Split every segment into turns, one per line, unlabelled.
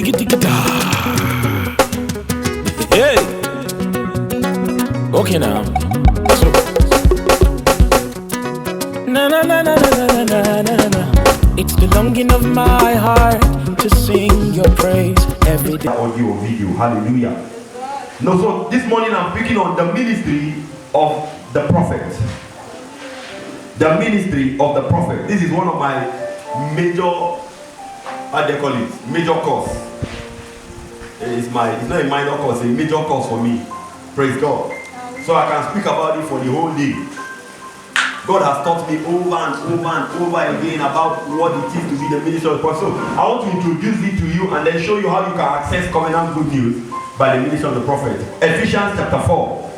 Hey. Okay now. So. Na na na na na na na na na. It's the longing of my heart to sing your praise every day.
Audio video, hallelujah. No, so this morning I'm speaking on the ministry of the prophet. The ministry of the prophet. This is one of my major, how do they call it? Major course. It's not a minor course, it's a major course for me. Praise God. So I can speak about it for the whole day. God has taught me over and over and over again about what it is to be the ministry of the prophet. So I want to introduce it to you and then show you how you can access covenant good news by the ministry of the prophet. Ephesians chapter 4,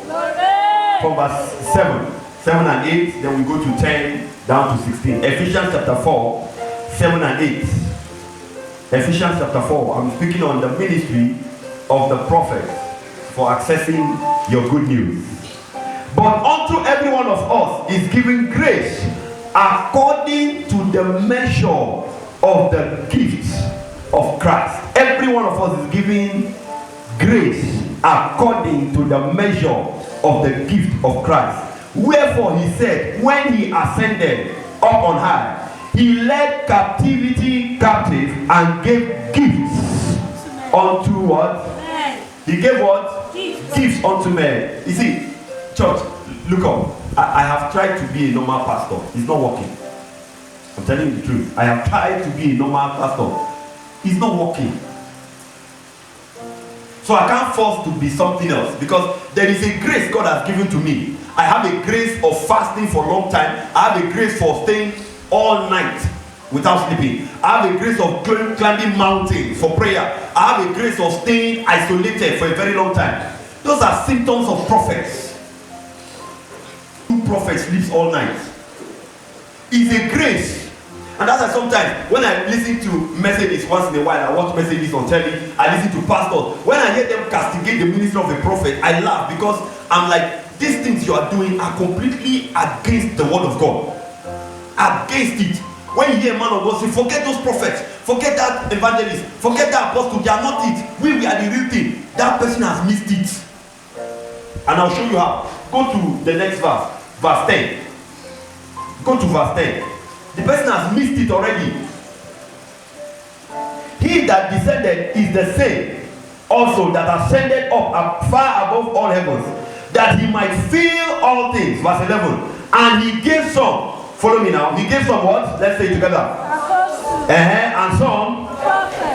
from verse 7 and 8, then we go to 10 down to 16. Ephesians chapter 4, 7 and 8. Ephesians chapter 4, I'm speaking on the ministry of the prophet for accessing your good news. But unto every one of us is given grace according to the measure of the gifts of Christ. Every one of us is given grace according to the measure of the gift of Christ. Wherefore he said, when he ascended up on high, he led captivity captive and gave gifts unto what? He gave what? Gifts unto men. You see, church, look up. I have tried to be a normal pastor. It's not working. I'm telling you the truth. I have tried to be a normal pastor. It's not working. So I can't force to be something else because there is a grace God has given to me. I have a grace of fasting for a long time. I have a grace for staying all night without sleeping. I have a grace of climbing mountains for prayer. I have a grace of staying isolated for a very long time. Those are symptoms of prophets. Two prophets sleep all night. It's a grace. And that's why sometimes when I listen to messages once in a while, I watch messages on telly, I listen to pastors. When I hear them castigate the ministry of a prophet, I laugh because I'm like, these things you are doing are completely against the word of God. Against it. When you hear a man of God say, forget those prophets, forget that evangelist, forget that apostle, they are not it. We are the real thing. That person has missed it. And I'll show you how. Go to the next verse, verse 10. Go to verse 10. The person has missed it already. He that descended is the same also that ascended up far above all heavens, that he might fill all things. Verse 11. And he gave some. Follow me now. He gave some what? Let's say it together. And some.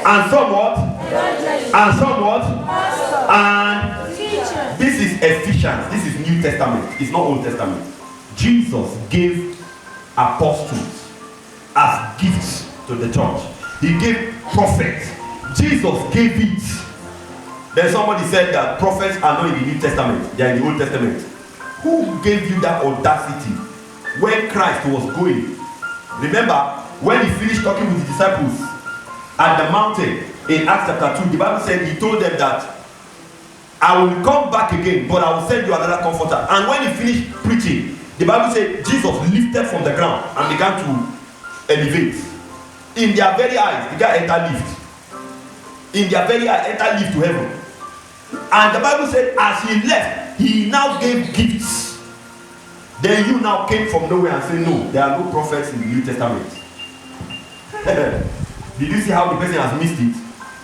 And some what? And some what? And this is Ephesians. This is New Testament. It's not Old Testament. Jesus gave apostles as gifts to the church. He gave prophets. Jesus gave it. Then somebody said that prophets are not in the New Testament. They are in the Old Testament. Who gave you that audacity? When Christ was going, remember when he finished talking with the disciples at the mountain in Acts chapter 2, the Bible said he told them that I will come back again, but I will send you another comforter. And when he finished preaching, the Bible said Jesus lifted from the ground and began to elevate. In their very eyes, the guy entered lift. In their very eyes, entered lift to heaven. And the Bible said as he left, he now gave gifts. Then you now came from nowhere and said, no, there are no prophets in the New Testament. Did you see how the person has missed it?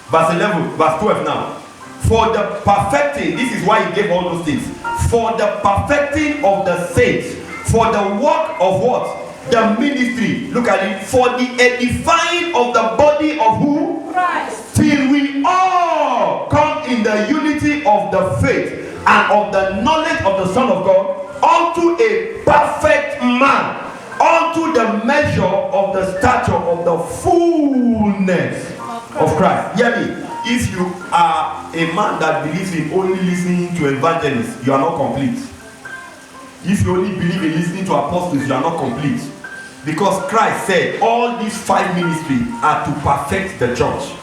Verse 11, verse 12 now. For the perfecting, this is why he gave all those things. For the perfecting of the saints, for the work of what? The ministry. Look at it. For the edifying of the body of who? Christ. Till we all come in the unity of the faith and of the knowledge of the Son of God, unto a perfect man, unto the measure of the stature of the fullness of Christ. Hear me. If you are a man that believes in only listening to evangelists, you are not complete. If you only believe in listening to apostles, you are not complete. Because Christ said all these 5 ministries are to perfect the church.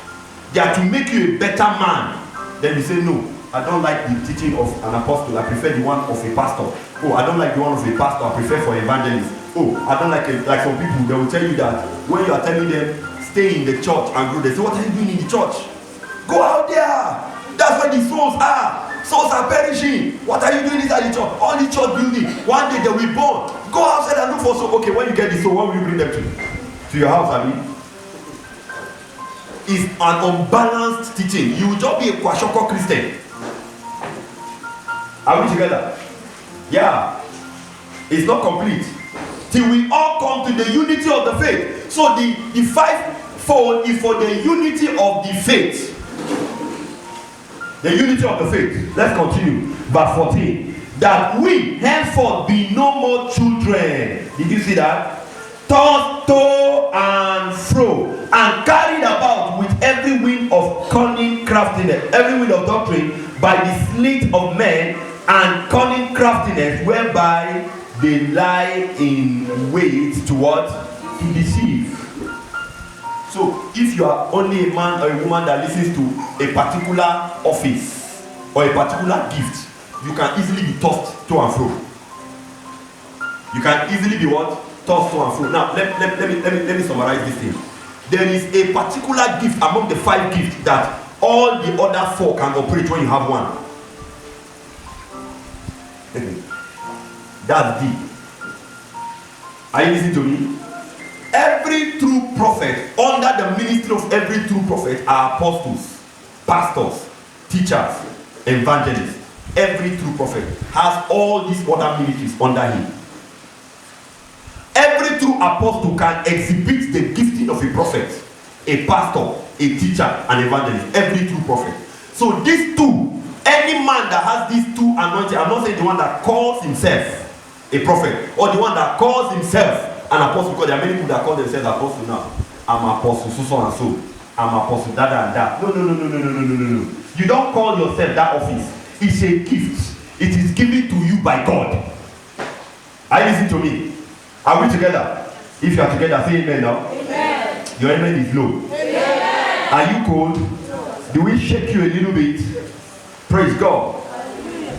They are to make you a better man. Then you say, no, I don't like the teaching of an apostle. I prefer the one of a pastor. Oh, I don't like the one of a pastor. I prefer for evangelist. Oh, I don't like it. Like some people, they will tell you that when you are telling them stay in the church and grow, they say, what are you doing in the church? Go out there. That's where the souls are. Souls are perishing. What are you doing inside the church? All the church building. One day they will be born. Go outside and look for soul. Okay, when you get the soul, what will you bring them to? To your house, I mean. It's an unbalanced teaching. You will just be a kwashoko Christian. Are we together? Yeah. It's not complete. Till we all come to the unity of the faith. So the fivefold is for the unity of the faith. The unity of the faith. Let's continue. Verse 14. That we henceforth be no more children. Did you see that? Tossed to and fro, and carried about with every wind of cunning craftiness, every wind of doctrine, by the sleight of men and cunning craftiness, whereby they lie in wait to what? To deceive. So, if you are only a man or a woman that listens to a particular office or a particular gift, you can easily be tossed to and fro. You can easily be what? Tossed to and fro. Now, let me summarize this thing. There is a particular gift among the 5 gifts that all the other 4 can operate when you have one. That's deep. Are you listening to me? Every true prophet, under the ministry of every true prophet, are apostles, pastors, teachers, evangelists. Every true prophet has all these other ministries under him. Every true apostle can exhibit the gifting of a prophet, a pastor, a teacher, an evangelist. Every true prophet. So these two, any man that has these two anointing, I'm not saying the one that calls himself a prophet or the one that calls himself an apostle, because there are many people that call themselves apostle now. I'm apostle so and so. I'm apostle that and that. No. You don't call yourself that office. It's a gift. It is given to you by God. Are you listening to me? Are we together? If you are together, say amen now. Amen. Your amen is low. Amen. Are you cold? No. Do we shake you a little bit? Praise God.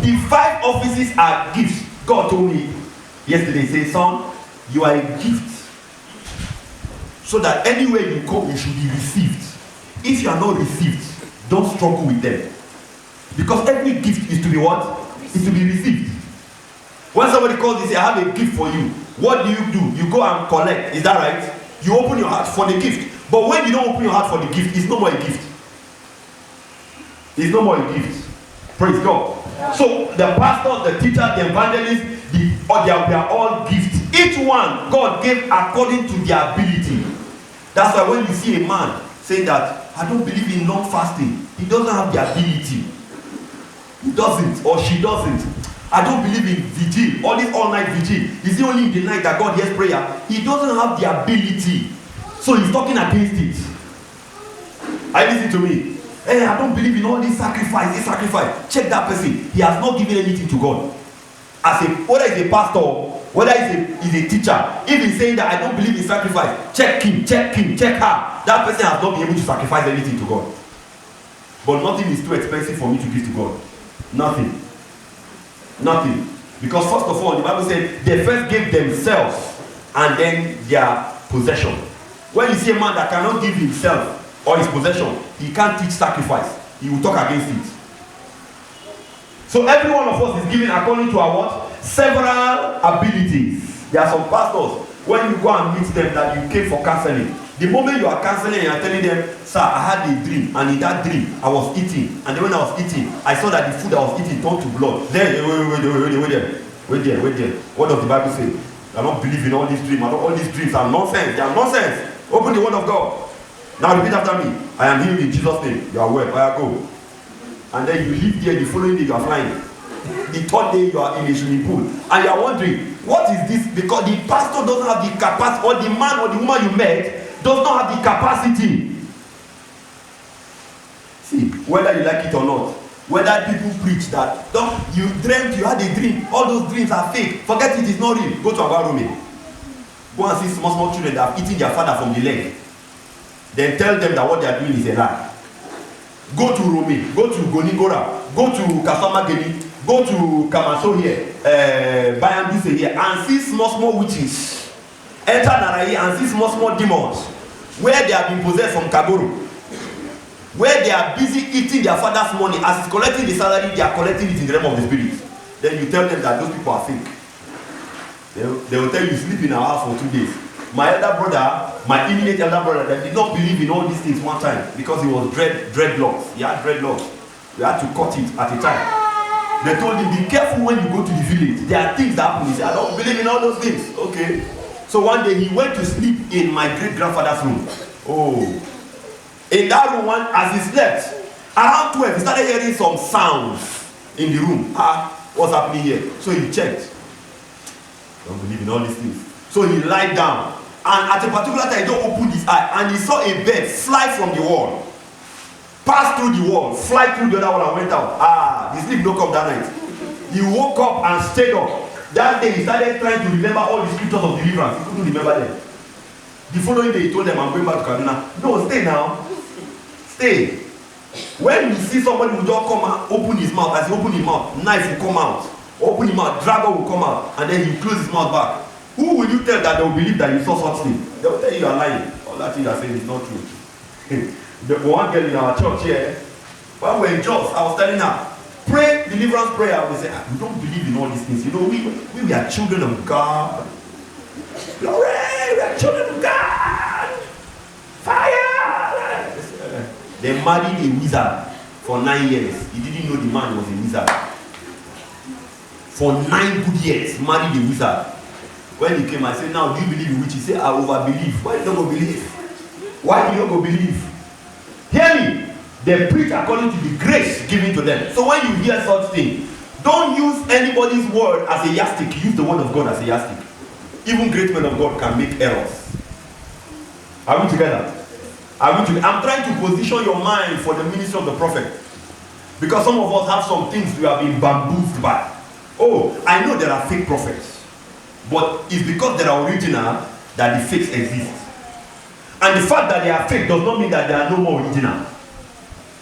The 5 offices are gifts. God told me yesterday, say, son, you are a gift. So that anywhere you go, you should be received. If you are not received, don't struggle with them. Because every gift is to be what? Is to be received. When somebody calls you, say, I have a gift for you. What do? You go and collect. Is that right? You open your heart for the gift. But when you don't open your heart for the gift, it's no more a gift. It's no more a gift. Praise God. Yeah. So the pastor, the teacher, the evangelist, they are all gifts. Each one God gave according to their ability. That's why when you see a man saying that I don't believe in long fasting, he doesn't have the ability. He doesn't, or she doesn't. I don't believe in vigil, all this all-night vigil. Is it only in the night that God hears prayer? He doesn't have the ability. So he's talking against it. I listen to me. Hey, I don't believe in all this sacrifice, Check that person. He has not given anything to God. As a, whether he's a pastor, whether he's a teacher, if he's saying that I don't believe in sacrifice, check him, check her. That person has not been able to sacrifice anything to God. But nothing is too expensive for me to give to God. Nothing. Because first of all, the Bible said they first gave themselves and then their possession. When you see a man that cannot give himself or his possession, he can't teach sacrifice. He will talk against it. So every one of us is given according to our what? Several abilities. There are some pastors, when you go and meet them, that you came for counseling. The moment you are counseling and you are telling them, sir, I had a dream, and in that dream, I was eating. And then when I was eating, I saw that the food I was eating turned to blood. Then, wait there. What does the Bible say? I don't believe in all these dreams. All these dreams are nonsense. They are nonsense. Open the word of God. Now repeat after me. I am healed in Jesus' name. You are well. I go. And then you live there, the following day you are flying. The 3rd day you are in a swimming pool. And you are wondering, what is this? Because the pastor doesn't have the capacity, or the man or the woman you met does not have the capacity. See, whether you like it or not, whether people preach that, you dreamt, you had a dream, all those dreams are fake, forget it is not real. Go to Abarome. Go and see small children that have eaten their father from the leg. Then tell them that what they are doing is a lie. Go to Rome, go to Gonigora, go to Kasamageni, go to Kamaso here, Bayanduse here, and see small witches. Enter Narayi and see small demons where they have been possessed from Kaburu. where they are busy eating their father's money. As he's collecting the salary, they are collecting it in the realm of the spirit. Then you tell them that those people are fake. They will tell you, sleep in our house for 2 days. My elder brother, my immediate elder brother, that did not believe in all these things one time because he was dreadlocks. He had dreadlocks. We had to cut it at a time. They told him, be careful when you go to the village. There are things that happen. He said, I don't believe in all those things. Okay. So one day he went to sleep in my great grandfather's room. Oh. In that room, as he slept, around 12, he started hearing some sounds in the room. What's happening here? So he checked. Don't believe in all these things. So he lied down. And at a particular time, he just opened his eye and he saw a bird fly from the wall. Pass through the wall, fly through the other wall and went out. The sleep don't come that night. He woke up and stayed up. That day he started trying to remember all the scriptures of deliverance. He couldn't remember them. The following day he told them, I'm going back to Kaduna. No, stay now. Stay. When you see somebody who just come and open his mouth, as he open his mouth, knife will come out. Open his mouth, dragon will come out, and then he close his mouth back. Who will you tell that they will believe that you saw such thing? They will tell you are lying. All that thing you are saying is not true. The one girl in our church here, when we were in church, I was telling her, pray deliverance prayer. We say, we don't believe in all these things. You know, we are children of God. Glory, we are children of God. Fire. They married a wizard for 9 years. He didn't know the man was a wizard. For 9 good years, married a wizard. When he came, I said, now do you believe in witch? He said, I overbelieve. Why do you not go believe? Why do you not go believe? Hear me. They preach according to the grace given to them. So when you hear such thing, don't use anybody's word as a yardstick. Use the word of God as a yardstick. Even great men of God can make errors. Are we together? Are we together? I'm trying to position your mind for the ministry of the prophet. Because some of us have some things we have been bamboozled by. Oh, I know there are fake prophets. But it's because they are original that the fakes exist. And the fact that they are fake does not mean that they are no more original.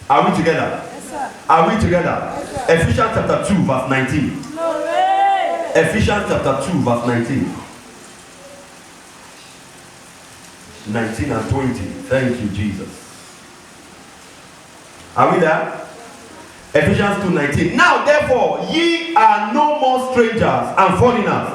Are we together?
Yes, sir.
Are we together?
Yes, sir.
Ephesians chapter 2 verse 19.
Glory.
Ephesians chapter 2 verse 19. 19 and 20. Thank you, Jesus. Are we there? Ephesians 2:19. Now therefore ye are no more strangers and foreigners,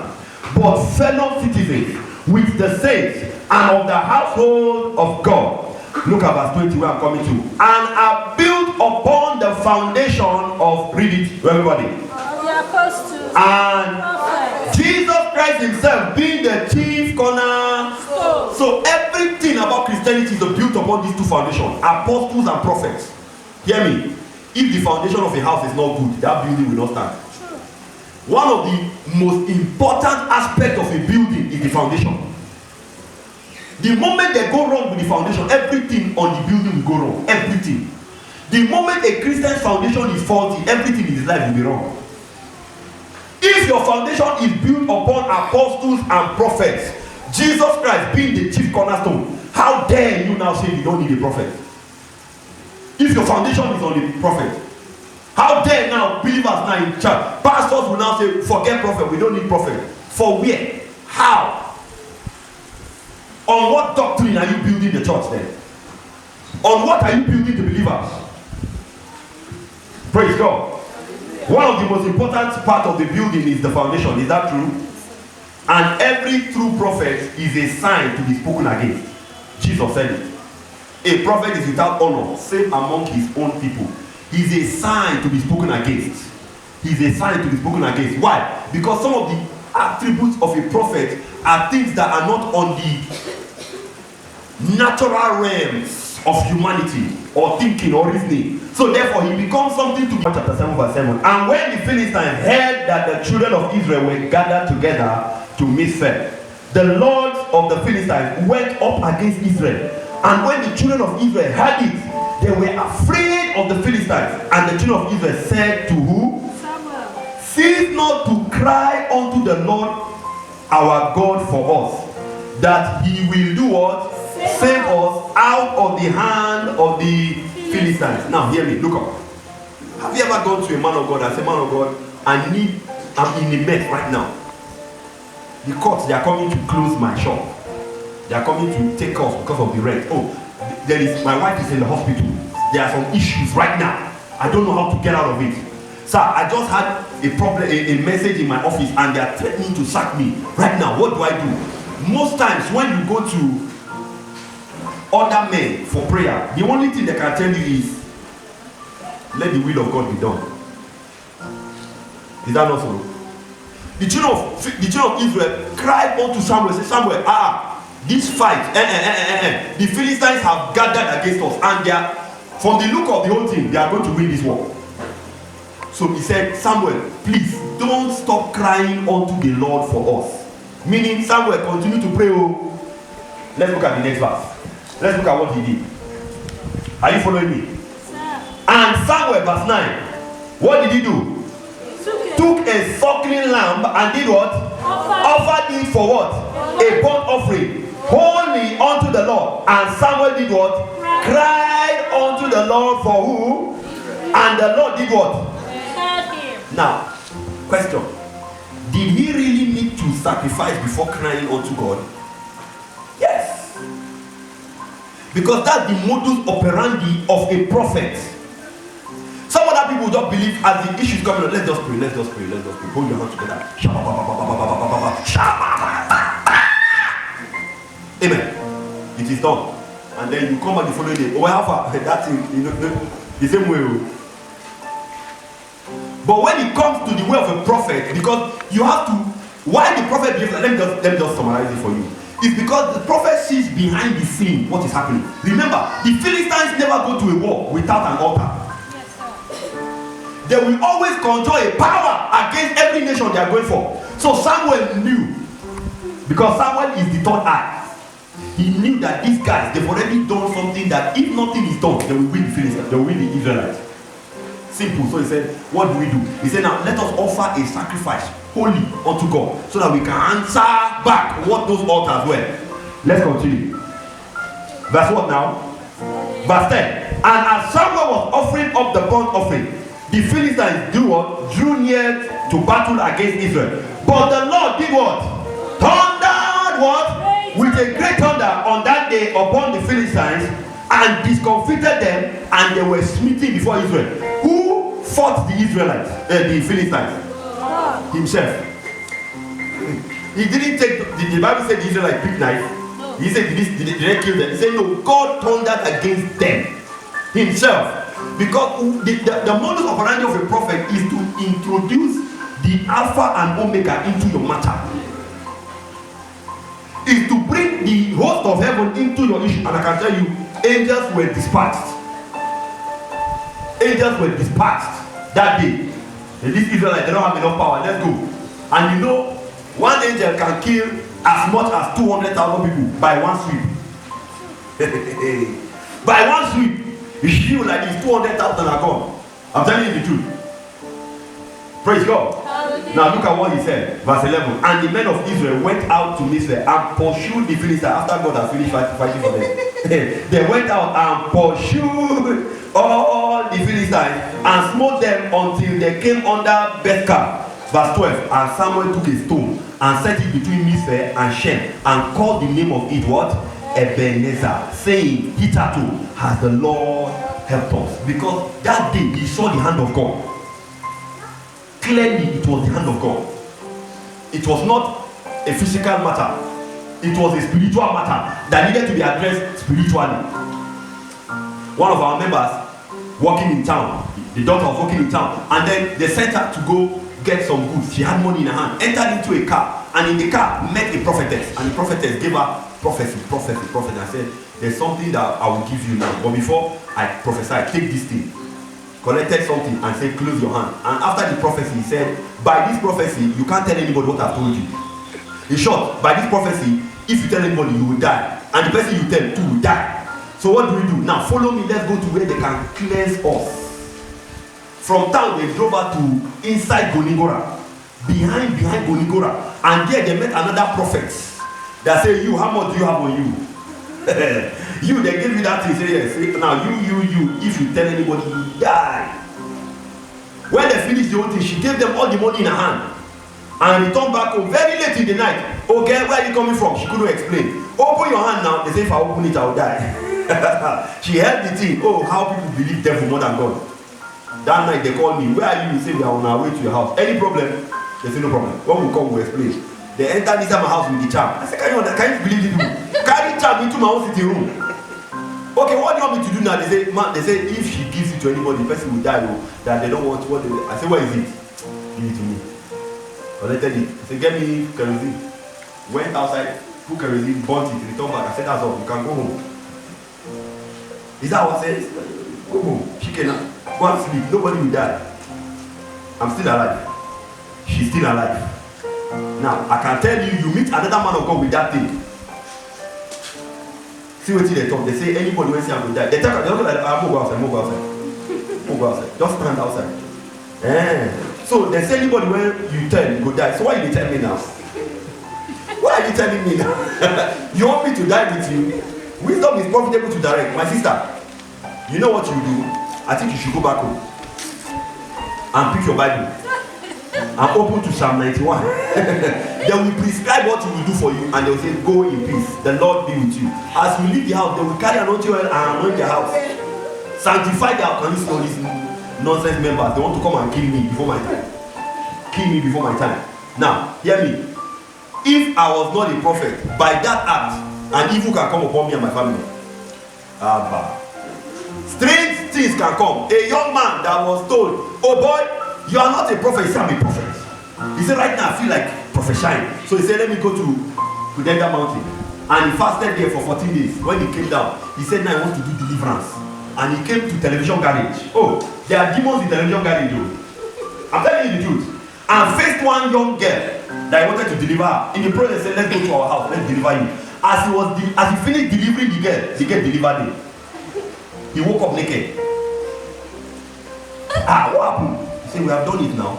but fellow citizens with the saints and of the household of God. Look at verse 20 where I'm coming to. And are built upon the foundation of, read it, everybody.
The apostles.
And
Prophets.
Jesus Christ himself being the chief cornerstone. So everything about Christianity is built upon these two foundations, apostles and prophets. Hear me. If the foundation of a house is not good, that building will not stand.
True.
One of the most important aspects of a building is the foundation. The moment they go wrong with the foundation, everything on the building will go wrong. Everything. The moment a Christian's foundation is faulty, everything in his life will be wrong. If your foundation is built upon apostles and prophets, Jesus Christ being the chief cornerstone, how dare you now say you don't need a prophet? If your foundation is on the prophet, how dare now believers now in church, pastors will now say, forget prophet, we don't need prophet. For where? How? On what doctrine are you building the church then? On what are you building the believers? Praise God. One of the most important part of the building is the foundation. Is that true? And every true prophet is a sign to be spoken against. Jesus said it. A prophet is without honor, save among his own people. He's a sign to be spoken against. He's a sign to be spoken against. Why? Because some of the attributes of a prophet are things that are not on the natural realms of humanity or thinking or reasoning. So therefore he becomes something to be. Chapter 7 verse 7. And when the Philistines heard that the children of Israel were gathered together to Mizpeh, the lords of the Philistines went up against Israel. And when the children of Israel heard it, they were afraid of the Philistines. And the children of Israel said to who?
Samuel.
Cease not to cry unto the Lord our God for us, that he will do what? Save us out of the hand of the Philistines. Now hear me, look up. Have you ever gone to a man of God and said, man of God, I'm in a mess right now. The courts, they are coming to close my shop. They are coming to take us because of the rent. Oh, my wife is in the hospital. there are some issues right now. I don't know how to get out of it. Sir, I just had a problem, a message in my office, and they are threatening to sack me right now. What do I do? Most times when you go to other men for prayer, the only thing they can tell you is, let the will of God be done. Is that not so? The children of Israel cried unto Samuel, say, Samuel, this fight, the Philistines have gathered against us, and they are, from the look of the whole thing, they are going to win this war. So he said, Samuel, please don't stop crying unto the Lord for us. Meaning, Samuel, continue to pray. Oh, let's look at the next verse. Let's look at what he did. Are you following me?
Sir.
And Samuel, verse 9, what did he do? Took a suckling lamb and did what? Offered it for what? A burnt offering, holy unto the Lord. And Samuel did what? Cried unto the Lord for who? And the Lord did what? Now, question. Did he really need to sacrifice before crying unto God? Yes. Because that's the modus operandi of a prophet. Some other people don't believe as the issues coming on. Let's just pray. Hold your hands together. Amen. It is done. And then you come back the following day. Oh, how far? That thing, the same way. But when it comes to the way of a prophet, because you have to, why the prophet behaves, let me just summarize it for you. It's because the prophet sees behind the scene what is happening. Remember, the Philistines never go to a war without an altar. They will always control a power against every nation they are going for. So Samuel knew, because Samuel is the third eye. He knew that these guys, they've already done something that if nothing is done, they will win the Philistines, they will win the Israelites. Simple. So he said, what do we do? He said, now let us offer a sacrifice holy unto God, so that we can answer back what those altars were. Let's continue. Verse what now? Verse 10. And as Samuel was offering up the burnt offering, the Philistines drew near to battle against Israel. But the Lord did what? Thundered what? With a great thunder on that day upon the Philistines, and discomfited them, and they were smitten before Israel. Who fought the Israelites? The Philistines? Himself. He didn't take, the Bible said the Israelites picked knife. He said, did they kill them? He said, no, God thundered against them himself. Because the modus operandi of a prophet is to introduce the Alpha and Omega into your matter. Is to bring the host of heaven into your issue. And I can tell you, angels were dispatched. Angels were dispatched that day. And these Israelites, they don't have enough power. Let's go. And you know, one angel can kill as much as 200,000 people by one sweep. By one sweep. You like these 200,000 are gone. I'm telling you the truth. Praise God. Now look at what he said. Verse 11. And the men of Israel went out to Mizpeh and pursued the Philistines after God had finished fighting for them. They went out and pursued all the Philistines and smote them until they came under Bethkar. Verse 12. And Samuel took a stone and set it between Mizpeh and Shem and called the name of it what? Ebenezer, saying, hitherto has the Lord helped us. Because that day he saw the hand of God. Clearly it was the hand of God. It was not a physical matter. It was a spiritual matter that needed to be addressed spiritually. One of our members working in town, the daughter was working in town, and then they sent her to go get some goods. She had money in her hand, entered into a car, and in the car met a prophetess, and the prophetess gave her prophecy, and said, there's something that I will give you now, but before I prophesy, take this thing. Collected something and said, close your hand. And after the prophecy, he said, by this prophecy, you can't tell anybody what I've told you. In short, by this prophecy, if you tell anybody, you will die, and the person you tell too will die. So what do we do? Now follow me, let's go to where they can cleanse us. From town, they drove her to inside Gonigora, behind Gonigora, and there they met another prophet that said, you, how much do you have on you? You, they give you that thing, say yes. Now you, if you tell anybody, you die. When they finished the whole thing, she gave them all the money in her hand and returned back home very late in the night. Okay, where are you coming from? She couldn't explain. Open your hand now. They say, if I open it, I will die. She heard the thing. Oh, how people believe devil more than God. That night they called me. Where are you? They say we are on our way to your house. Any problem? They say no problem. When we come, we'll explain. They entered inside my house with the charm. I said, can you believe this people? Carry charm into my own sitting room. Okay, what do you want me to do now? They say, man, if she gives it to anybody, the person will die. Oh, that they don't want what they. I say, where is it? Give it to me. Collected it. I said, get me kerosene. Went outside, put kerosene, burnt it, returned back. I said, that's all. You can go home. Is that what I said? Go home. She cannot. Go and sleep. Nobody will die. I'm still alive. She's still alive. Now, I can tell you, you meet another man of God with that thing. See what they talk. They say anybody when say I'm going to die. They talk like, I'm go outside, go outside. Go outside. Just stand outside. So they say anybody when you tell you go die. So why you tell me now? Why are you telling me now? You want me to die with you? Wisdom is profitable to direct. My sister, you know what you do? I think you should go back home and pick your Bible and open to Psalm 91. They will prescribe what he will do for you, and they will say, go in peace. The Lord be with you. As you leave the house, they will carry anointing oil and anoint their house. Sanctify their house. Can you see all these nonsense members? They want to come and kill me before my time. Kill me before my time. Now, hear me. If I was not a prophet, by that act, an evil can come upon me and my family. Strange things can come. A young man that was told, oh boy, you are not a prophet. He said, I'm a prophet. He said, right now I feel like prophesying. So he said, let me go to Kudenda Mountain. And he fasted there for 14 days. When he came down, he said, now I want to do deliverance. And he came to television garage. Oh, there are demons in television garage. I'm telling you the truth. And faced one young girl that he wanted to deliver her. In the process, he said, let's go to our house, let's deliver you. As he finished delivering the girl delivered him. He woke up naked. What happened? He said, we have done it now.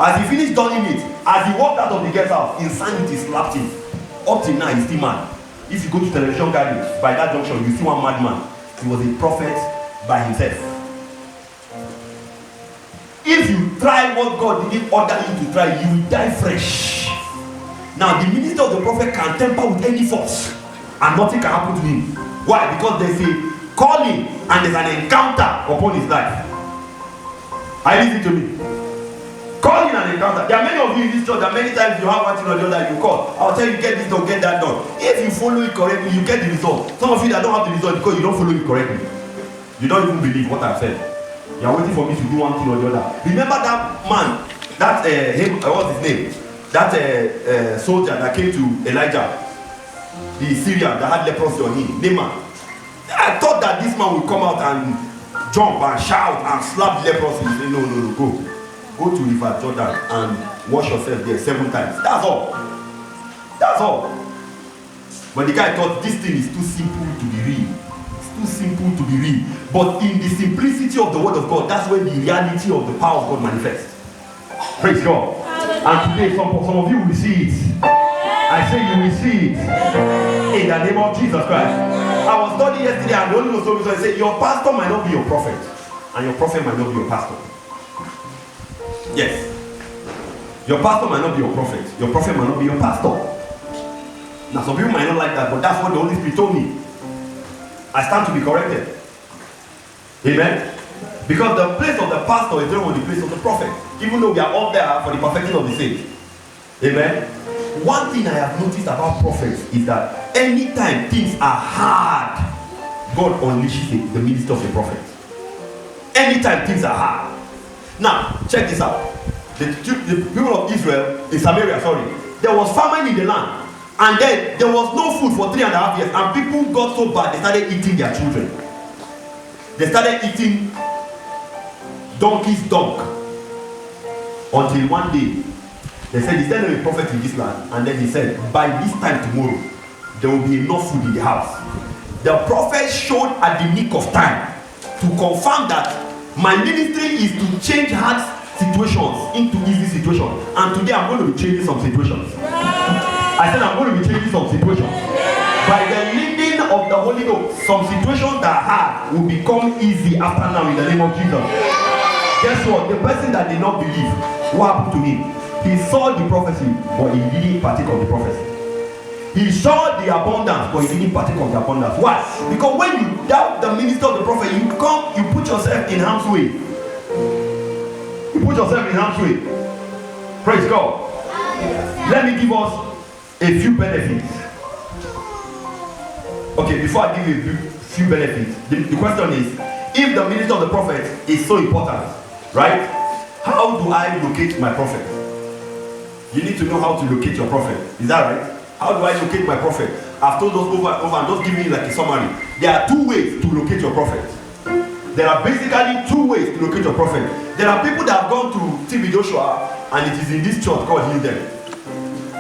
As he finished doing it, as he walked out of the girl's house, insanity slapped him. Up till now, he's still mad. If you go to television garage, by that junction, you see one madman. He was a prophet by himself. If you try what God didn't order you to try, you will die fresh. Now, the minister of the prophet can temper with any force, and nothing can happen to him. Why? Because there's a calling and there's an encounter upon his life. Are you listening to me? Calling and encounter. There are many of you in this church that many times you have one thing or the other you call. I'll tell you, get this done, get that done. If you follow it correctly, you get the result. Some of you that don't have the result because you don't follow it correctly. You don't even believe what I've said. You are waiting for me to do one thing or the other. Remember that man, what's his name? That soldier that came to Elijah, the Syrian that had leprosy on him, Naaman. I thought that this man would come out and jump and shout and slap the leprosy. He said, no, go. Go to River Jordan and wash yourself there 7 times. That's all. That's all. But the guy thought this thing is too simple to be real. It's too simple to be real. But in the simplicity of the word of God, that's where the reality of the power of God manifests. Praise God. And today some of you will see it. I say you will see it. In the name of Jesus Christ. I was studying yesterday and the Holy Ghost told me, said, your pastor might not be your prophet. And your prophet might not be your pastor. Yes. Your pastor might not be your prophet. Your prophet might not be your pastor. Now some people might not like that, but that's what the Holy Spirit told me. I stand to be corrected. Amen. Because the place of the pastor is different from the place of the prophet. Even though we are all there for the perfecting of the saints. Amen. One thing I have noticed about prophets is that anytime things are hard, God unleashes the minister of the prophet. Anytime things are hard. Now, check this out. The people of Israel, in Samaria, there was famine in the land. And then there was no food for 3.5 years. And people got so bad, they started eating their children. They started eating donkey's dung. Until one day, they said, is there no a prophet in this land? And then he said, by this time tomorrow, there will be enough food in the house. The prophet showed at the nick of time to confirm that my ministry is to change hard situations into easy situations. And today I'm going to be changing some situations. I said I'm going to be changing some situations. By the leading of the Holy Ghost, some situations that are hard will become easy after now in the name of Jesus. Guess what? The person that did not believe, what happened to him? He saw the prophecy, but he didn't partake of the prophecy. He saw the abundance, but he didn't partake of the abundance. Why? Because when you doubt the minister of the prophet, you put yourself in harm's way. You put yourself in harm's way. Praise God. Let me give us a few benefits. Okay, before I give you a few benefits, the question is, if the minister of the prophet is so important, right? How do I locate my prophet? You need to know how to locate your prophet. Is that right? How do I locate my prophet? I've told us over and over, and just give me like a summary. There are two ways to locate your prophet. There are basically two ways to locate your prophet. There are people that have gone to TB Joshua, and it is in this church God healed them.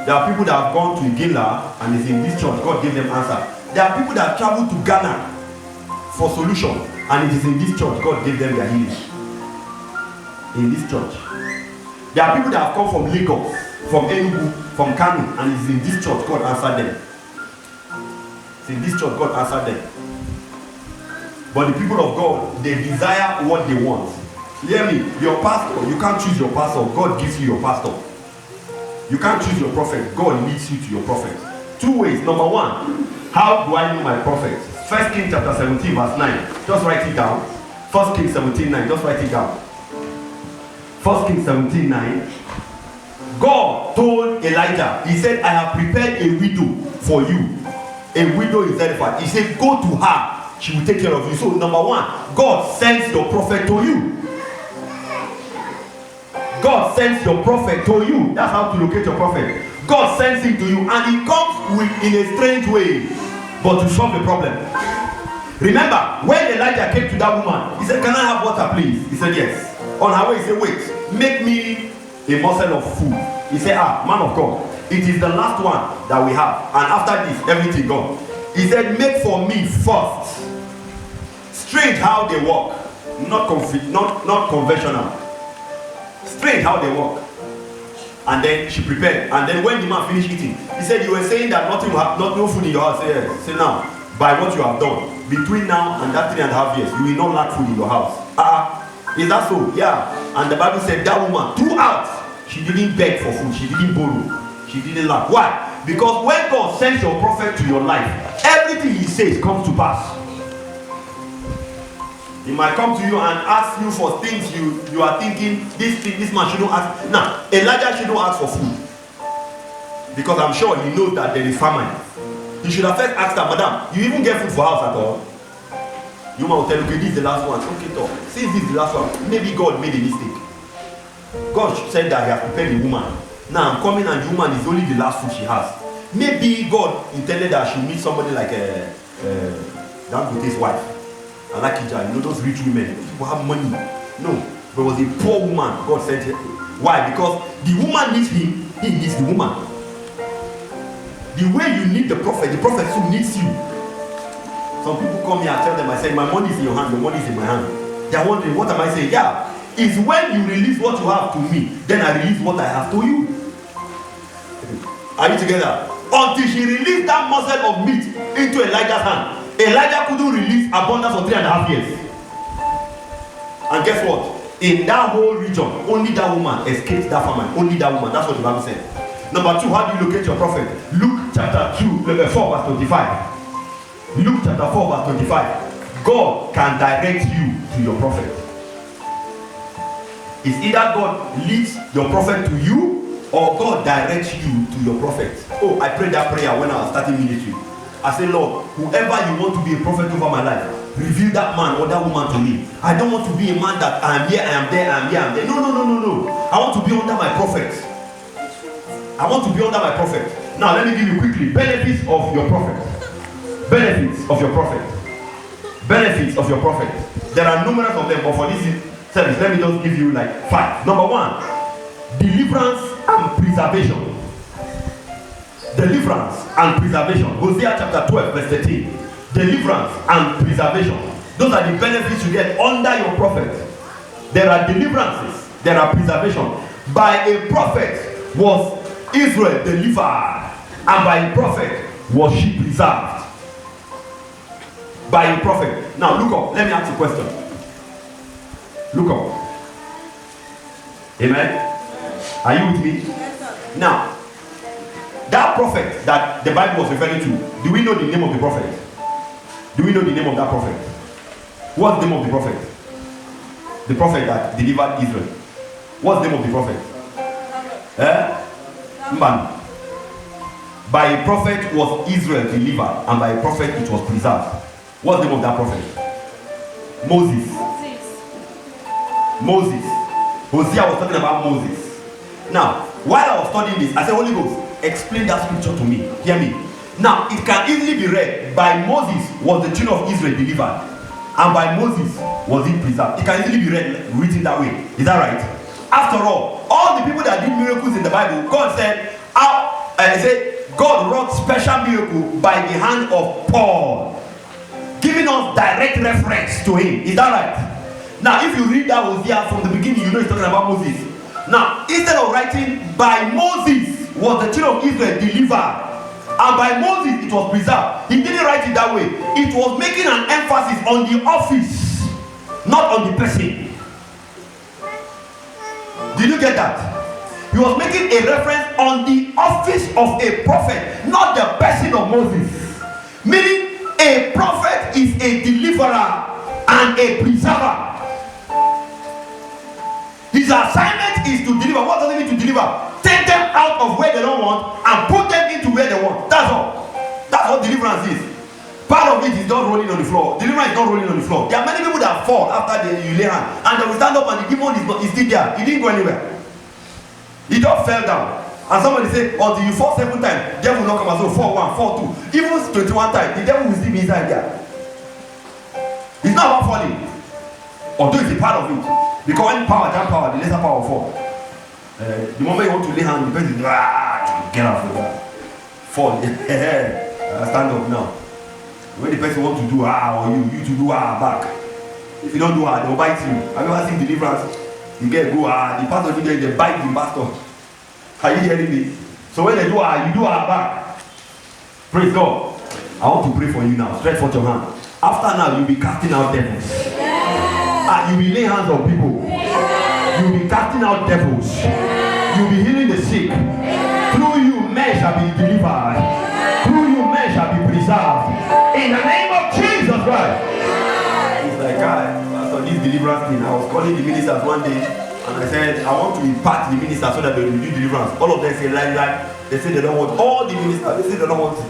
There are people that have gone to Igila, and it's in this church God gave them answer. There are people that travel to Ghana for solution, and it is in this church God gave them their healing. In this church. There are people that have come from Lagos, from Enugu, from Kano, and it's in this church God answered them. It's in this church God answered them. But the people of God, they desire what they want. Hear me, your pastor, you can't choose your pastor. God gives you your pastor. You can't choose your prophet. God leads you to your prophet. Two ways. Number one, how do I know my prophet? 1 Kings chapter 17 verse 9. Just write it down. 1 Kings 17 9. Just write it down. 1 Kings 17 9. God told Elijah, he said, I have prepared a widow for you. A widow in Zarephath. He said, go to her. She will take care of you. So number one, God sends your prophet to you. God sends your prophet to you. That's how to locate your prophet. God sends him to you, and he comes in a strange way, but to solve the problem. Remember, when Elijah came to that woman, he said, can I have water, please? He said, yes. On her way, he said, wait, make me a morsel of food. He said, man of God, it is the last one that we have, and after this, everything gone. He said, make for me first. Strange how they walk, not conventional. Strange how they walk. And then she prepared. And then when the man finished eating, he said, you were saying that no food in your house. Say now, by what you have done, between now and that 3.5 years, you will not lack food in your house. Is that so? Yeah. And the Bible said that woman, throughout, she didn't beg for food. She didn't borrow. She didn't lack. Why? Because when God sends your prophet to your life, everything he says comes to pass. He might come to you and ask you for things you are thinking, this man shouldn't ask. Now, Elijah shouldn't ask for food. Because I'm sure he knows that there is famine. He should have first asked her, madam, you even get food for house at all? You might tell, okay, this is the last one. Okay, talk. Since this is the last one, maybe God made a mistake. God said that he has prepared a woman. Now I'm coming and the woman is only the last food she has. Maybe God intended that she meet somebody like Dangote's wife. Alakija, you know those rich women, people have money. No, there was a poor woman God sent her. Why? Because the woman needs him, he needs the woman. The way you need the prophet too needs you. Some people come here and tell them, I say, my money is in your hand, your money is in my hand. They are wondering, what am I saying? Yeah, it's when you release what you have to me, then I release what I have to you. Are you together? Until she released that morsel of meat into Elijah's hand, Elijah couldn't release abundance for 3.5 years. And guess what? In that whole region, only that woman escaped that famine. Only that woman. That's what the Bible said. Number two, how do you locate your prophet? Luke chapter 4 verse 25. Luke chapter 4 verse 25. God can direct you to your prophet. It's either God leads your prophet to you, or God directs you to your prophet. Oh, I prayed that prayer when I was starting ministry. I say, Lord, whoever you want to be a prophet over my life, reveal that man or that woman to me. I don't want to be a man that I am here, I am there, I am here, I am there. No. I want to be under my prophet. I want to be under my prophet. Now, let me give you quickly benefits of your prophet. Benefits of your prophet. Benefits of your prophet. There are numerous of them, but for this service, let me just give you like 5. Number 1, deliverance and preservation. Deliverance and preservation. Hosea chapter 12 verse 13. Deliverance and preservation. Those are the benefits you get under your prophet. There are deliverances, there are preservation. By a prophet was Israel delivered, and by a prophet was she preserved. By a prophet. Now look up, let me ask you a question. Look up. Amen. Are you with me? Now, that prophet that the Bible was referring to, do we know the name of the prophet? Do we know the name of that prophet? What's the name of the prophet? The prophet that delivered Israel. What's the name of the prophet? Man. By a prophet was Israel delivered, and by a prophet it was preserved. What's the name of that prophet? Moses. Moses. Hosea was talking about Moses. Now, while I was studying this, I said, Holy Ghost, explain that scripture to me. Hear me. Now, it can easily be read, by Moses was the children of Israel delivered, and by Moses was it preserved. It can easily be read, written that way. Is that right? After all the people that did miracles in the Bible, God said, God wrought special miracle by the hand of Paul, giving us direct reference to him. Is that right? Now, if you read that Hosea from the beginning, you know he's talking about Moses. Now, instead of writing by Moses was the children of Israel delivered, and by Moses it was preserved, he didn't write it that way. It was making an emphasis on the office, not on the person. Did you get that? He was making a reference on the office of a prophet, not the person of Moses. Meaning, a prophet is a deliverer and a preserver. His assignment is to deliver. What does it mean to deliver? Take them out of where they don't want and put them into where they want. That's all. That's what deliverance is. Part of it is not rolling on the floor. Deliverance is not rolling on the floor. There are many people that fall after you lay hand, and they will stand up and the demon is still there. He didn't go anywhere. He just fell down. And somebody say, until you fall 7 times, the devil will not come as well. 4 1, 4 2. Even 21 times, the devil will still be inside there. It's not about falling. Although it's a part of it. Because when power, that power, the lesser power will fall. The moment you want to lay hand, the person get out of that. Fall. Stand up now. When the person wants to do or you to do back. If you don't do they will bite you. Have you ever seen deliverance? You get go the pastor they bite the pastor. Are you hearing me? So when they do you do back. Praise God. I want to pray for you now. Stretch forth your hand. After now, you'll be casting out devils. You'll be laying hands on people. You'll be casting out devils. You'll be healing the sick. Through you, men shall be delivered. Through you, men shall be preserved. In the name of Jesus Christ. It's like after this deliverance thing, I was calling the ministers one day, and I said, I want to impart the ministers so that they will do deliverance. All of them say, like, they say they don't want all the ministers. They say they don't want it.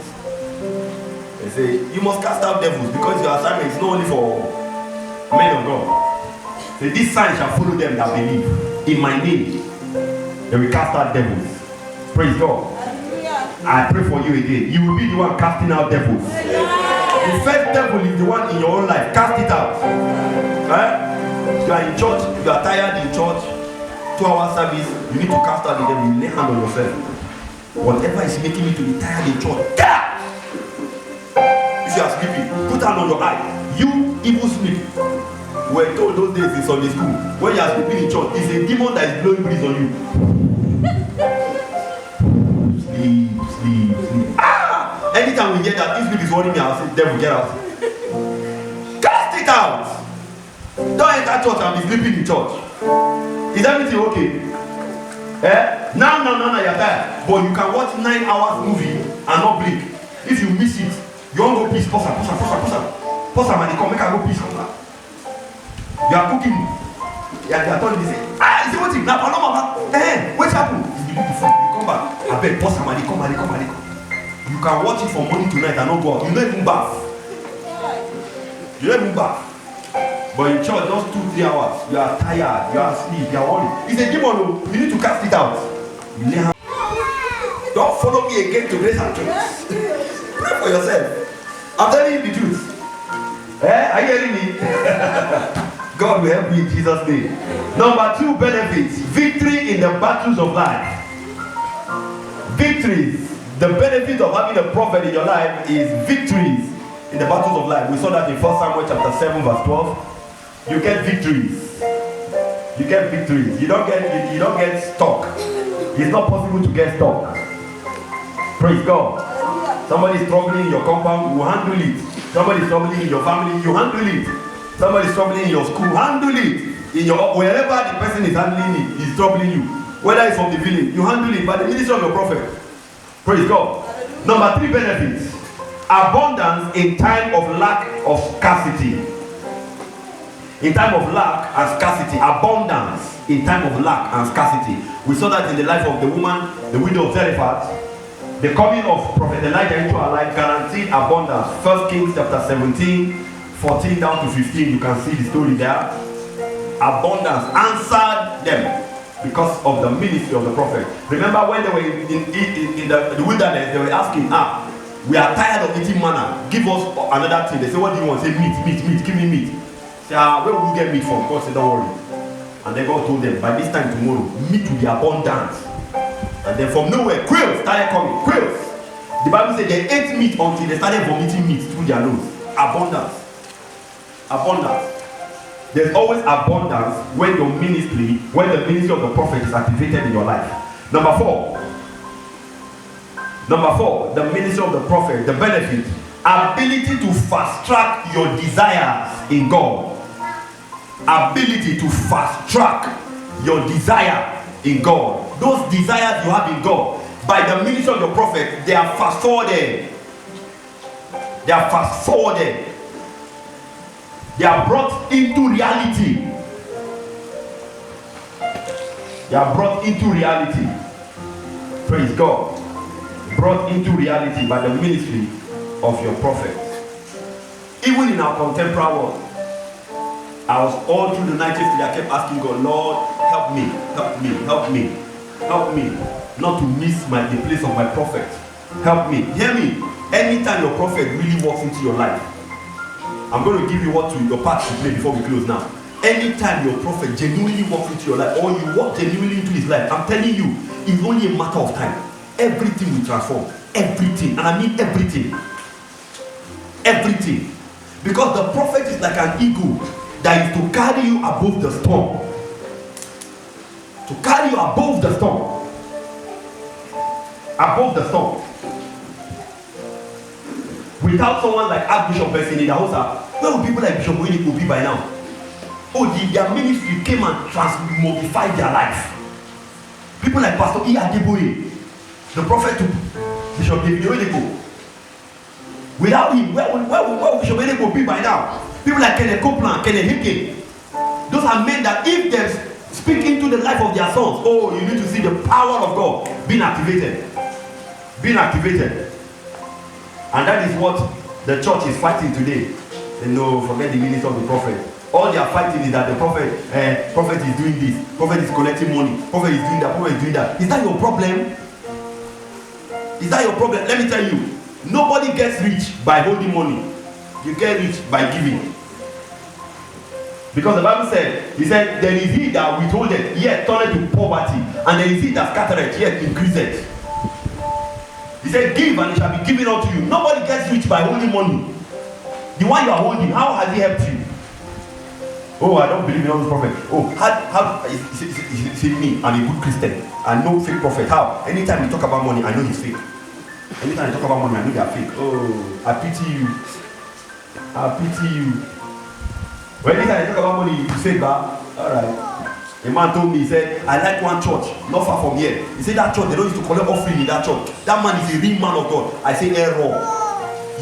They say, you must cast out devils because your assignment is not only for men of God. Say, this sign shall follow them that believe. In my name, they will cast out devils. Praise God. I pray for you again. You will be the one casting out devils. The first devil is the one in your own life. Cast it out. You are in church. You are tired in church. 2-hour service. You need to cast out the devil. You lay hand on yourself. Whatever is making you to be tired in church, get out. If you are sleeping, put hand on your eye. You evil sleep. We're told those days in Sunday school, when you are sleeping in church, it's a demon that is blowing breeze on you. Sleep. Anytime we get that, this sleep is worrying me, I'll say, devil, get out. Cast it out. Don't enter church and be sleeping in church. Is everything okay? Now, you're tired. But you can watch 9 hours movie and not blink. If you miss it, you won't go peace. Pause, man, come, make I go peace. You are cooking. They are telling you, say, is it what you now? What's happened? You come back. I beg, pause, man, come. You can watch it from morning to night and not go out. You don't even bath. But in church, just 2-3 hours, you are tired, you are asleep, you are worried. It's a demon, you need to cast it out. Don't follow me again to grace and truth. Pray for yourself. I'm telling you the truth. Are you hearing me? God will help you in Jesus' name. Number 2 benefits. Victory in the battles of life. Victories. The benefit of having a prophet in your life is victories in the battles of life. We saw that in 1 Samuel chapter 7 verse 12. You get victories. You get victories. You don't get stuck. It's not possible to get stuck. Praise God. Somebody is struggling in your compound, you handle it. Somebody is struggling in your family, you handle it. Somebody is struggling in your school, handle it. In your wherever the person is handling it, is troubling you. Whether it's from the village, you handle it by the ministry of your prophet. Praise God. Number 3 benefits. Abundance in time of lack of scarcity. In time of lack and scarcity. Abundance in time of lack and scarcity. We saw that in the life of the woman, the widow of Zarephath. The coming of Prophet Elijah into our life guaranteed abundance. 1 Kings chapter 17, 14 down to 15. You can see the story there. Abundance answered them because of the ministry of the prophet. Remember when they were in the wilderness, they were asking, we are tired of eating manna. Give us another thing. They say, what do you want? Say, meat. Give me meat. Say, where will we get meat from? God said, don't worry. And then God told them, by this time tomorrow, meat will be abundant. And then from nowhere, quails started coming. Quails. The Bible said they ate meat until they started vomiting meat through their nose. Abundance. There's always abundance when the ministry of the prophet is activated in your life. Number 4, the ministry of the prophet, the benefit, ability to fast track your desires in God. Ability to fast track your desire in God. Those desires you have in God, by the ministry of the prophet, they are fast forwarded. They are brought into reality. Praise God. Brought into reality by the ministry of your prophet. Even in our contemporary world, I was all through the night yesterday, I kept asking God, Lord, help me not to miss the place of my prophet. Help me. Hear me. Anytime your prophet really walks into your life, I'm going to give you your part to play before we close now. Anytime your prophet genuinely walks into your life, or you walk genuinely into his life, I'm telling you, it's only a matter of time. Everything will transform. Everything. And I mean everything. Everything. Because the prophet is like an eagle that is to carry you above the storm. To carry you above the storm. Above the storm. Without someone like Archbishop Besini, the host, where would people like Bishop Oyedepo be by now? Their ministry came and transmogrified their life. People like Pastor E. Adeboye, the prophet to Bishop David Oyedepo. Without him, where would Bishop Oyedepo be by now? People like Kenneth Copeland, Kenneth Hagin. Those are men that if they speak into the life of their sons, you need to see the power of God being activated. And that is what the church is fighting today. No, forget the ministry of the prophet. All they are fighting is that the prophet is doing this, prophet is collecting money, prophet is doing that, prophet is doing that. Is that your problem? Let me tell you, nobody gets rich by holding money. You get rich by giving. Because the Bible said, he said, there is he that withholdeth, yet turneth to poverty, and there is he that scattereth, yet increaseth. He said, give and it shall be given unto you. Nobody gets rich by holding money. The one you are holding, how has he helped you? I don't believe in all this prophet. How see me, I'm a good Christian. I know fake prophet. How? Anytime you talk about money, I know he's fake. Anytime you talk about money, I know they are fake. I pity you. When anytime you talk about money, you say that. Alright. A man told me, he said, I like one church, not far from here. He said that church, they don't used to collect offering in that church. That man is a real man of God. I say error.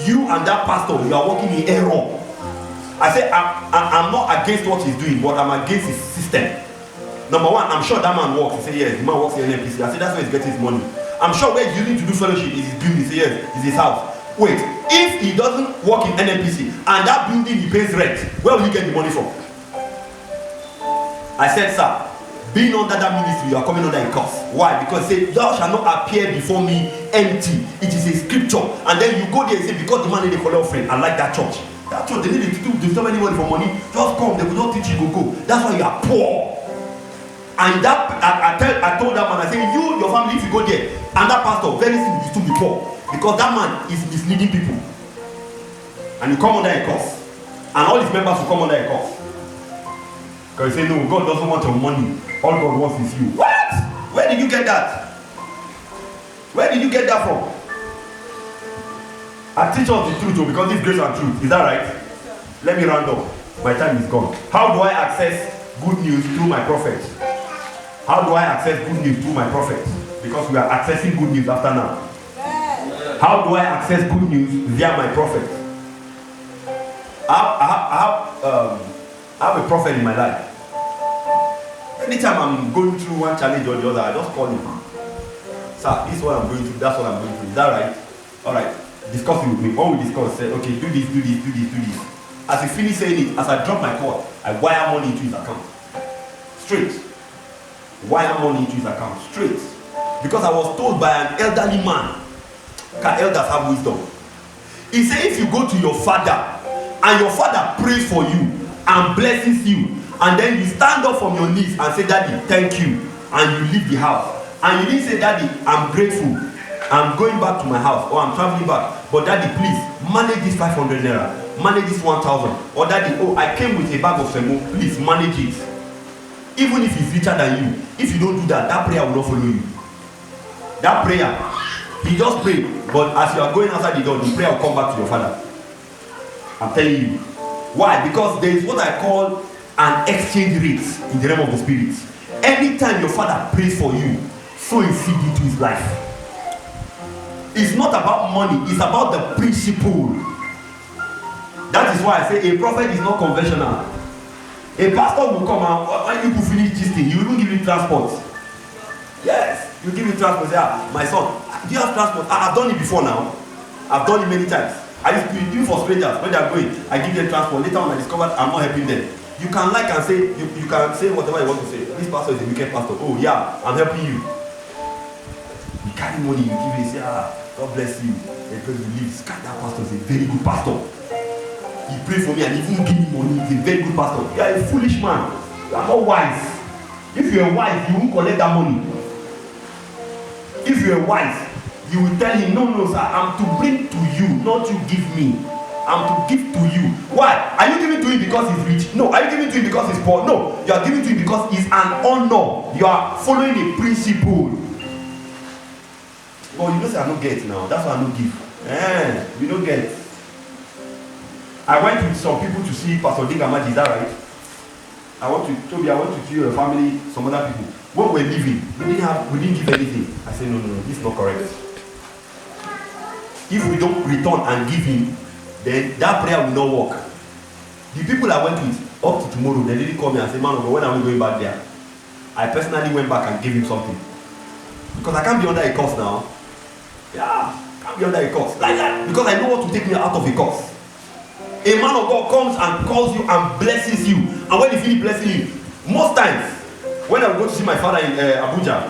You and that pastor, you are working in error. I say I'm not against what he's doing, but I'm against his system. Number one, I'm sure that man works. He said yes, the man works in NNPC. I said that's where he's getting his money. I'm sure where he's using to do fellowship is his building. He said yes, it's his house. Wait, if he doesn't work in NNPC and that building he pays rent, where will he get the money from? I said, sir, being under that ministry, you are coming under a curse. Why? Because say, thou shalt not appear before me empty. It is a scripture. And then you go there and say, because the man need a collect offering, I like that church. That church, they need to disturb anybody for money. Just come, they will not teach you go. That's why you are poor. And that I told that man, I said, you, your family, if you go there, and that pastor, very soon you still be poor. Because that man is misleading people. And you come under a curse. And all his members will come under a curse. Because you say, no, God doesn't want your money. All God wants is you. What? Where did you get that? Where did you get that from? I teach us the truth because it's grace and truth. Is that right? Let me round up. My time is gone. How do I access good news through my prophet? How do I access good news through my prophet? Because we are accessing good news after now. How do I access good news? Via my prophet. I have a prophet in my life. Anytime I'm going through one challenge or the other, I just call him. Sir, this is what I'm going through, that's what I'm going through. Is that right? Alright, discuss it with me. When we discuss, say, okay, do this. As he finished saying it, as I drop my call, I wire money into his account. Straight. Wire money into his account. Straight. Because I was told by an elderly man, can elders have wisdom? He said, if you go to your father, and your father prays for you, and blesses you, and then you stand up from your knees and say, Daddy, thank you, and you leave the house, and you didn't say, Daddy, I'm grateful, I'm going back to my house, or I'm traveling back, but Daddy, please manage this 500 naira, manage this 1,000, or Daddy, oh, I came with a bag of semo, please manage it. Even if he's richer than you, if you don't do that, that prayer will not follow you. That prayer, he just prayed, but as you are going outside the door, the prayer will come back to your father. I'm telling you. Why? Because there is what I call an exchange rate in the realm of the spirit. Anytime your father prays for you, sow a seed into his life. It's not about money, it's about the principle. That is why I say a prophet is not conventional. A pastor will come and when you finish this thing, he will give you transport. Yes, you give me transport. Say, my son, do you have transport? I've done it before now. I've done it many times. I used to do for strangers when they are going. I give them transport. Later on, I discovered I'm not helping them. You can like and say, you can say whatever you want to say. This pastor is a wicked pastor. Oh yeah, I'm helping you. You carry money, you give it, say, God bless you. Because you leave. That pastor is a very good pastor. He prayed for me and even give me money. He's a very good pastor. You are a foolish man. You are not wise. If you are wise, you won't collect that money. If you are wise, you will tell him, no, sir, I'm to bring to you, not you give me. I'm to give to you. Why? Are you giving to him because he's rich? No. Are you giving to him because he's poor? No. You are giving to him because it's an honor. You are following a principle. Oh, you know, say I don't get now. That's why I don't give. You don't get. I went with some people to see Pastor Digamaji. Is that right? I want to see your family, some other people. When we were leaving, we didn't give anything. I said, no, this is not correct. If we don't return and give him, then that prayer will not work. The people I went with, up to tomorrow, they didn't call me and say, man, when are we going back there? I personally went back and gave him something. Because I can't be under a curse now. Yeah, can't be under a curse. Like that. Because I know what to take me out of a curse. A man of God comes and calls you and blesses you. And when he finishes blessing you, most times, when I go to see my father in Abuja,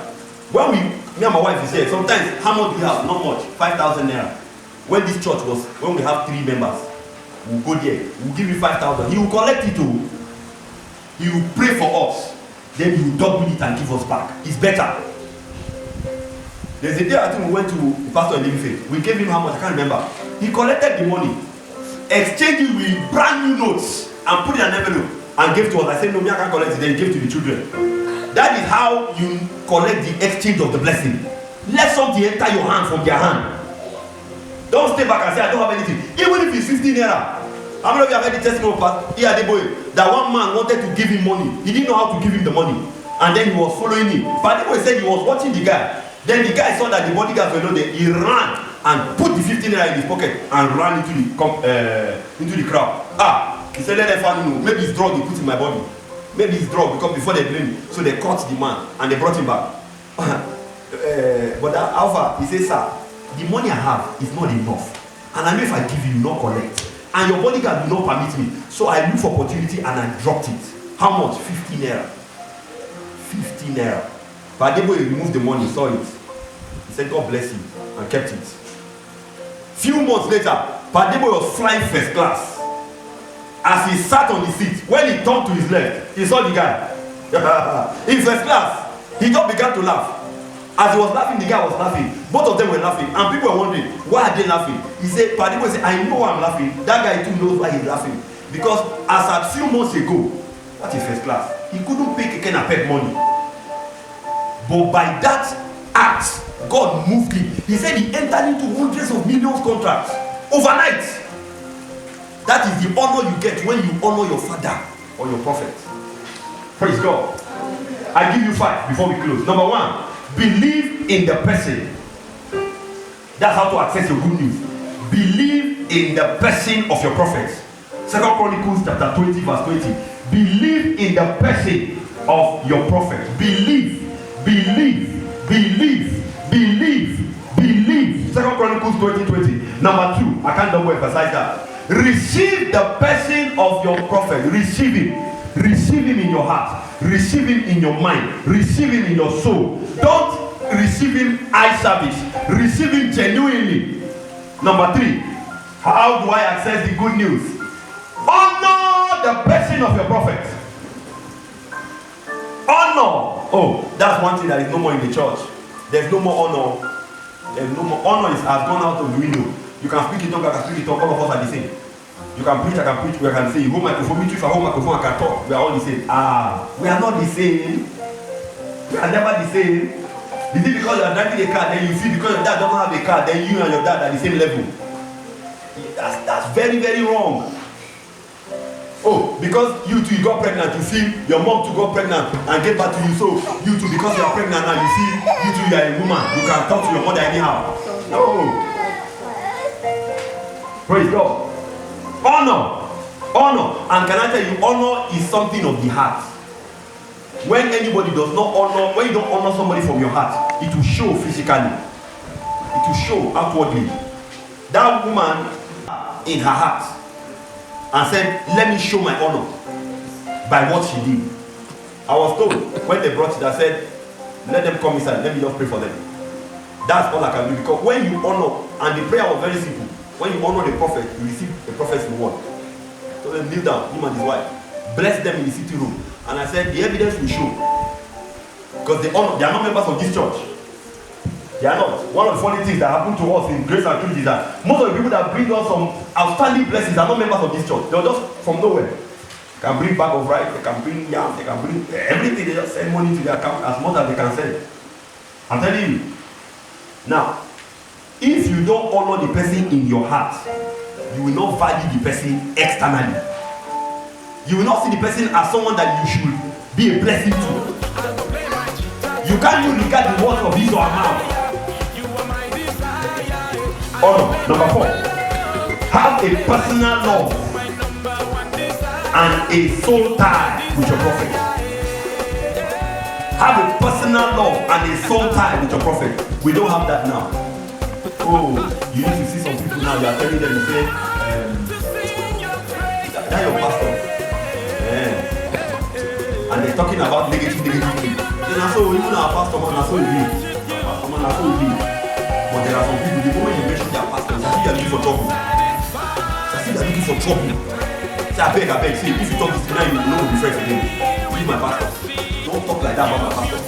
when me and my wife is here, sometimes, how much do we have? Not much, 5,000 naira. When this church was, when we have 3 members, we'll go there, we'll give you 5,000. He will collect it too. He will pray for us. Then he will double it and give us back. It's better. There's a day I think we went to the pastor in Living Faith. We gave him how much? I can't remember. He collected the money, exchanged it with brand new notes, and put it in an envelope and gave to us. I said, no, me I can't collect it. Then he gave to the children. That is how you collect the exchange of the blessing. Let something enter your hand from their hand. Don't stay back and say, I don't have anything. Even if it's 15 naira. How many of you have heard the testimony of the boy that one man wanted to give him money. He didn't know how to give him the money. And then he was following him. But the boy said he was watching the guy. Then the guy saw that the bodyguards were not there. He ran and put the 15 naira in his pocket and ran into the crowd. He said, let them find him. Maybe it's drug he put in my body. Maybe it's drug because before they blame him. So they caught the man and they brought him back. But Alpha, he says, sir, the money I have is not enough. And I know if I give you, not collect. And your bodyguard will not permit me. So I look for opportunity and I dropped it. How much? 15 naira. 15 naira. But Adebo removed the money, saw it. He said, God bless you, and kept it. Few months later, Padebo was flying first class. As he sat on the seat, when he turned to his left, he saw the guy. In first class, he just began to laugh. As he was laughing, the guy was laughing. Both of them were laughing. And people were wondering, why are they laughing? He said, Padebo said, I know I'm laughing. That guy too knows why he's laughing. Because as at few months ago, what is first class? He couldn't pay Keke Napep money. But by that act, God moved him. He said he entered into hundreds of millions contracts overnight. That is the honor you get when you honor your father or your prophet. Praise God. I give you 5 before we close. Number 1, believe in the person. That's how to access your good news. Believe in the person of your prophet. 2 Chronicles chapter 20 verse 20. Believe in the person of your prophet. Believe. 2 Chronicles 20:20. Number 2, I can't double emphasize that. Receive the person of your prophet. Receive him. Receive him in your heart. Receive him in your mind. Receive him in your soul. Don't receive him eye service. Receive him genuinely. Number 3, how do I access the good news? Honor the person of your prophet. Honor. Oh, that's one thing that is no more in the church. There's no more honor. There's no more honor. Has gone out of the window. You can speak it tongue, I can speak it tongue. All of us are the same. You can preach, I can preach. We can say, you hold microphone, me too. If I hold microphone, I can talk. We are all the same. We are not the same. We are never the same. Is it because you are driving a car, then you feel because your dad doesn't have a car, then you and your dad are the same level? That's very, very wrong. Oh, because you two got pregnant, you feel your mom too got pregnant and get back to you. So you two, because you are pregnant now, you feel you two, you are a woman. You can talk to your mother anyhow. No. Praise God. Honor. And can I tell you, honor is something of the heart. When anybody does not honor, when you don't honor somebody from your heart, it will show physically. It will show outwardly. That woman in her heart and said, let me show my honor by what she did. I was told when they brought it, I said, let them come inside, let me just pray for them. That's all I can do, because when you honor, and the prayer was very simple, when you honor the prophet, you receive the prophet's reward. So then kneel down, him and his wife, bless them in the sitting room. And I said, the evidence will show, because they are not members of this church. They are not. One of the funny things that happened to us in Grace and Truth is that most of the people that bring us some outstanding blessings are not members of this church. They're just from nowhere. They can bring bag of rice, they can bring yam, they can bring everything. They just send money to their account as much as they can send. I'm telling you. Now, if you don't honor the person in your heart, you will not value the person externally. You will not see the person as someone that you should be a blessing to. You can't even regard the words of his or her mouth. Honor. Number 4, have a personal love and a soul tie with your prophet. Have a personal love and a soul tie with your prophet. We don't have that now. Oh, you need to see some people now. You are telling them, you say, that's your pastor. Yeah. And they're talking about negative things. And so even our pastor man, that's so he is. Pastor man, that's so he is. But there are some people, the moment you mention their pastors, I see they're looking for trouble. Say, I beg, see, if you talk this tonight, you will be friends again. Leave my pastor. Don't talk like that about my pastor.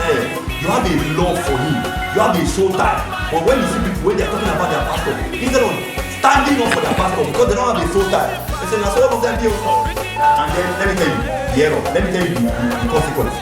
Yeah. You have a love for him. You have a soul tie. But when you see people, when they're talking about their pastor, instead of standing up for their pastor, because they don't have a soul tie, they say, now so all of them deal. And then, let me tell you the error. Let me tell you the consequence.